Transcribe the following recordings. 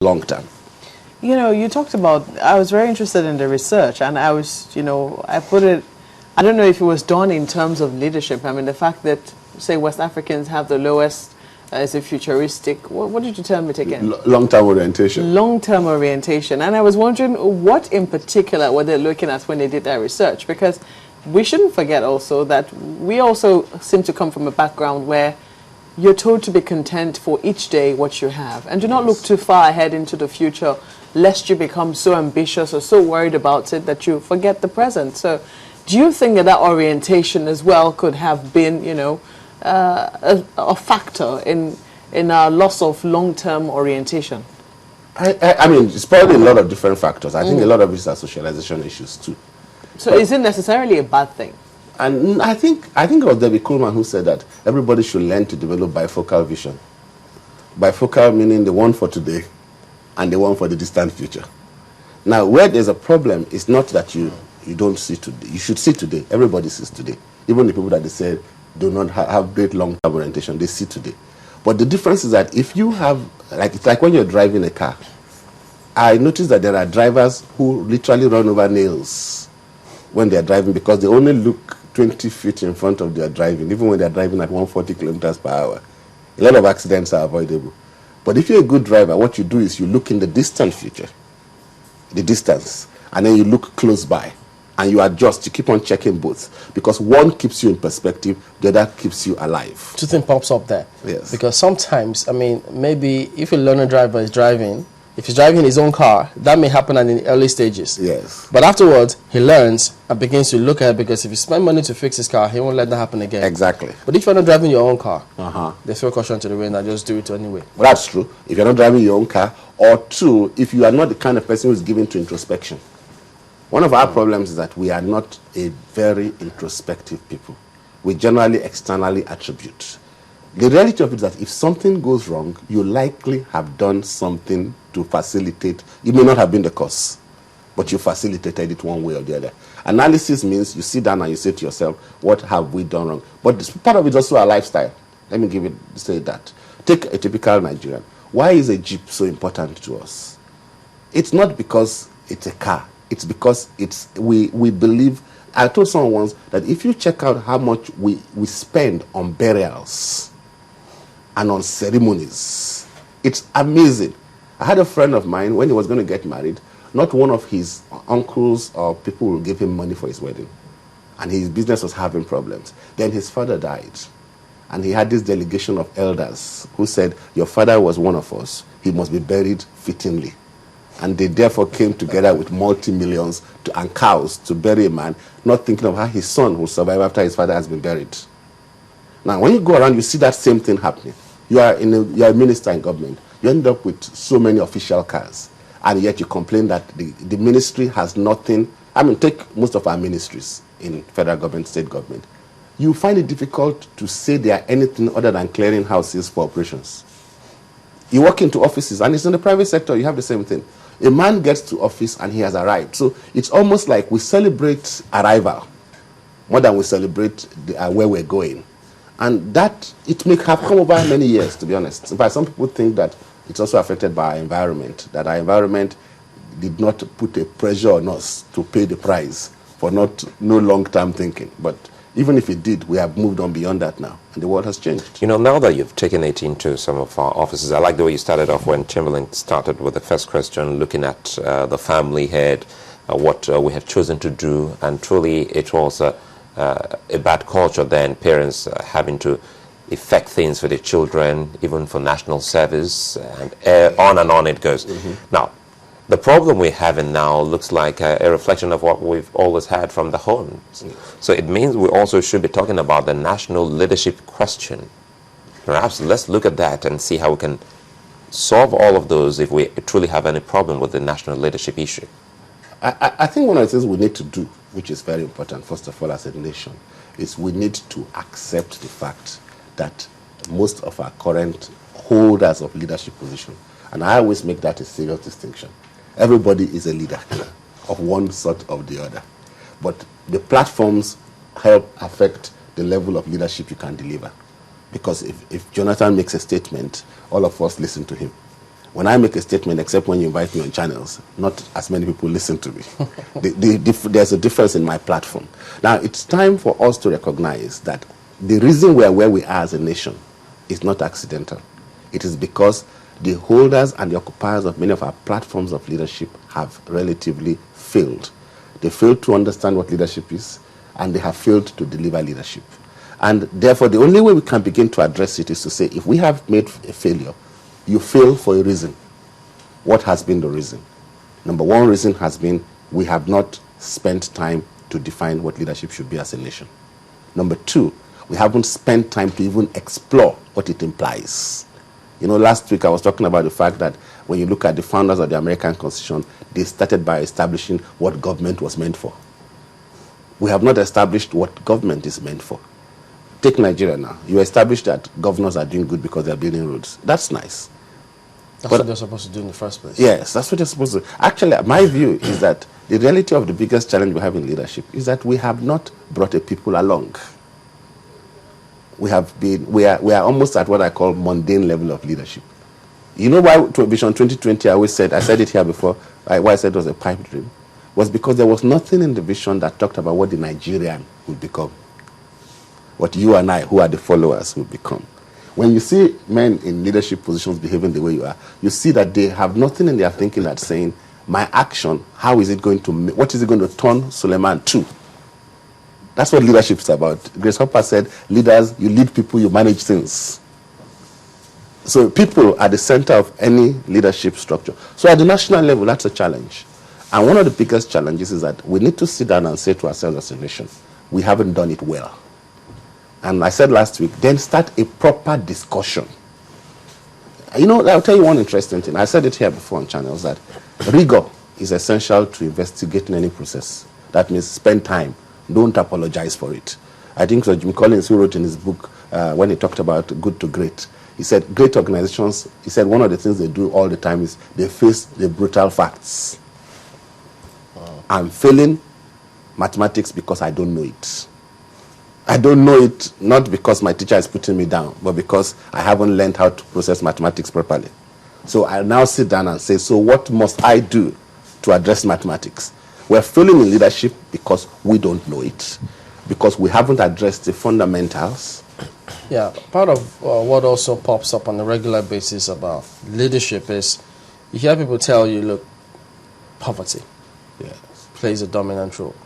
long term. You know, you talked about, I was very interested in the research, and I was, you know, I put it, I don't know if it was done in terms of leadership. I mean, the fact that, say, West Africans have the lowest, is a futuristic, what did you tell me again? Long-term orientation. Long-term orientation. And I was wondering what in particular were they looking at when they did that research? Because we shouldn't forget also that we also seem to come from a background where you're told to be content for each day what you have, and do not look too far ahead into the future, lest you become so ambitious or so worried about it that you forget the present. So do you think that that orientation as well could have been, you know, a factor in our loss of long-term orientation? I mean, it's probably a lot of different factors. I think a lot of these are socialization issues too. So is it necessarily a bad thing? And I think it was Debbie Kuhlman who said that everybody should learn to develop bifocal vision. Bifocal meaning the one for today and the one for the distant future. Now, where there's a problem is not that you don't see today. You should see today. Everybody sees today. Even the people that they say do not have great long-term orientation, they see today. But the difference is that if you have, like, it's like when you're driving a car. I noticed that there are drivers who literally run over nails when they're driving because they only look 20 feet in front of their driving, even when they're driving at 140 kilometers per hour. A lot of accidents are avoidable. But if you're a good driver, what you do is you look in the distant future, the distance, and then you look close by, and you adjust, you keep on checking both, because one keeps you in perspective, the other keeps you alive. Two things pops up there. Yes. Because sometimes, I mean, maybe if a learner driver is driving, if he's driving his own car, that may happen in the early stages. Yes. But afterwards, he learns and begins to look at it, because if you spend money to fix his car, he won't let that happen again. Exactly. But if you're not driving your own car, they throw caution to the wind and just do it anyway. Well, that's true. If you're not driving your own car, or two, if you are not the kind of person who's given to introspection. One of our problems is that we are not a very introspective people. We generally externally attribute. The reality of it is that if something goes wrong, you likely have done something to facilitate. You may not have been the cause, but you facilitated it one way or the other. Analysis means you sit down and you say to yourself, what have we done wrong? But this, part of it is also our lifestyle. Let me say that. Take a typical Nigerian. Why is a Jeep so important to us? It's not because it's a car. It's because we believe. I told someone once that if you check out how much we spend on burials and on ceremonies, it's amazing. I had a friend of mine, when he was going to get married, not one of his uncles or people will give him money for his wedding. And his business was having problems. Then his father died. And he had this delegation of elders who said, your father was one of us. He must be buried fittingly. And they therefore came together with multi-millions and cows to bury a man, not thinking of how his son will survive after his father has been buried. Now, when you go around, you see that same thing happening. You are a minister in government. You end up with so many official cars, and yet you complain that the ministry has nothing. I mean, take most of our ministries in federal government, state government. You find it difficult to say they are anything other than clearing houses for operations. You walk into offices, and it's in the private sector, you have the same thing. A man gets to office and he has arrived. So it's almost like we celebrate arrival more than we celebrate where we're going. And that, it may have come over many years, to be honest. In fact, some people think that it's also affected by our environment, that our environment did not put a pressure on us to pay the price for no long-term thinking. But even if it did, we have moved on beyond that now, and the world has changed. You know, now that you've taken it into some of our offices, I like the way you started off when Chamberlain started with the first question, looking at the family head, what we have chosen to do, and truly it was a bad culture then, parents having to effect things for their children, even for national service, and on it goes. Now, the problem we're having now looks like a reflection of what we've always had from the homes. So it means we also should be talking about the national leadership question. Perhaps let's look at that and see how we can solve all of those if we truly have any problem with the national leadership issue. I think one of the things we need to do, which is very important, first of all, as a nation, is we need to accept the fact that most of our current holders of leadership position, and I always make that a serious distinction, everybody is a leader of one sort or the other. But the platforms help affect the level of leadership you can deliver. Because if Jonathan makes a statement, all of us listen to him. When I make a statement, except when you invite me on channels, not as many people listen to me. There's a difference in my platform. Now, it's time for us to recognize that the reason we are where we are as a nation is not accidental. It is because the holders and the occupiers of many of our platforms of leadership have relatively failed. They failed to understand what leadership is, and they have failed to deliver leadership. And therefore, the only way we can begin to address it is to say, if we have made a failure, you fail for a reason. What has been the reason? Number one reason has been we have not spent time to define what leadership should be as a nation. Number two, we haven't spent time to even explore what it implies. You know, last week I was talking about the fact that when you look at the founders of the American Constitution, they started by establishing what government was meant for. We have not established what government is meant for. Take Nigeria now. You establish that governors are doing good because they're building roads. That's nice. That's what they're supposed to do in the first place. Yes, that's what they're supposed to do. Actually, my view is that the reality of the biggest challenge we have in leadership is that we have not brought a people along. We are almost at what I call mundane level of leadership. You know why Vision 2020, I said it here before, why I said it was a pipe dream, was because there was nothing in the vision that talked about what the Nigerian would become. What you and I, who are the followers, will become. When you see men in leadership positions behaving the way you are, you see that they have nothing in their thinking that's saying, my action, what is it going to turn Suleiman to? That's what leadership is about. Grace Hopper said, leaders, you lead people, you manage things. So people are the center of any leadership structure. So at the national level, that's a challenge. And one of the biggest challenges is that we need to sit down and say to ourselves as a nation, we haven't done it well. And I said last week, then start a proper discussion. You know, I'll tell you one interesting thing. I said it here before on channels that rigor is essential to investigating any process. That means spend time. Don't apologize for it. I think so Jim Collins, who wrote in his book when he talked about good to great, he said great organizations, he said one of the things they do all the time is they face the brutal facts. I'm failing mathematics because I don't know it. I don't know it not because my teacher is putting me down, but because I haven't learned how to process mathematics properly. So I now sit down and say, so what must I do to address mathematics? We're failing in leadership because we don't know it, because we haven't addressed the fundamentals. Yeah, part of what also pops up on a regular basis about leadership is you hear people tell you, look, poverty plays a dominant role.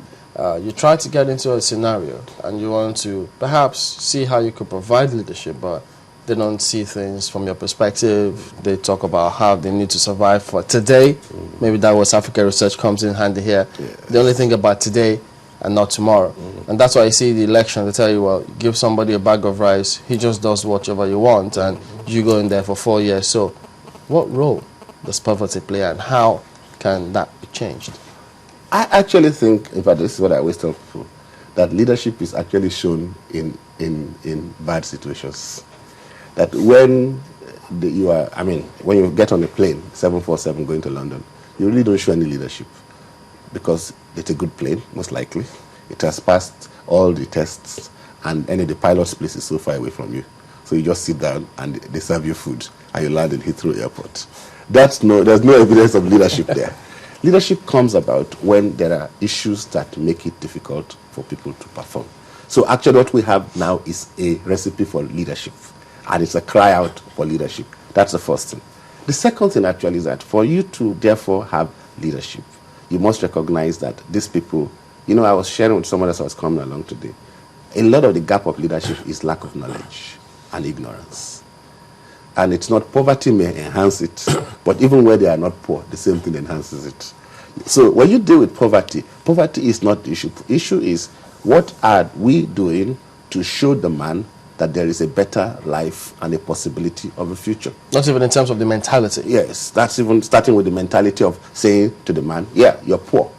You try to get into a scenario and you want to perhaps see how you could provide leadership, but they don't see things from your perspective. They talk about how they need to survive for today. Maybe that West Africa research comes in handy here. They only think about today and not tomorrow. And that's why you see the election, they tell you, well, give somebody a bag of rice, he just does whatever you want, and you go in there for 4 years. So what role does poverty play, and how can that be changed? I actually think, in fact, this is what I always tell people, that leadership is actually shown in bad situations. That when when you get on a plane, 747 going to London, you really don't show any leadership because it's a good plane, most likely. It has passed all the tests, and the pilot's place is so far away from you. So you just sit down and they serve you food, and you land in Heathrow Airport. There's no evidence of leadership there. Leadership comes about when there are issues that make it difficult for people to perform. So actually what we have now is a recipe for leadership, and it's a cry out for leadership. That's the first thing. The second thing actually is that for you to therefore have leadership, you must recognize that these people, I was sharing with someone else who was coming along today, a lot of the gap of leadership is lack of knowledge and ignorance. And it's not, poverty may enhance it, but even where they are not poor, the same thing enhances it. So when you deal with poverty, poverty is not the issue. The issue is, what are we doing to show the man that there is a better life and a possibility of a future? Not even in terms of the mentality. Yes, that's even starting with the mentality of saying to the man, yeah, you're poor,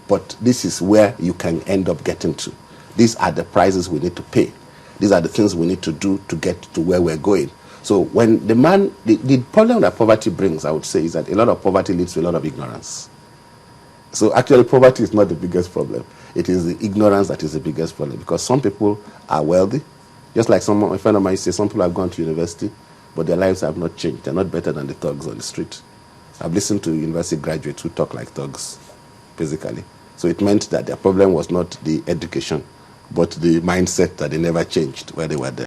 but this is where you can end up getting to. These are the prices we need to pay. These are the things we need to do to get to where we're going. So when the man, the problem that poverty brings, I would say, is that a lot of poverty leads to a lot of ignorance. So actually poverty is not the biggest problem. It is the ignorance that is the biggest problem, because some people are wealthy. Just like a friend of mine says, some people have gone to university, but their lives have not changed. They're not better than the thugs on the street. I've listened to university graduates who talk like thugs, basically. So it meant that their problem was not the education, but the mindset that they never changed where they were there.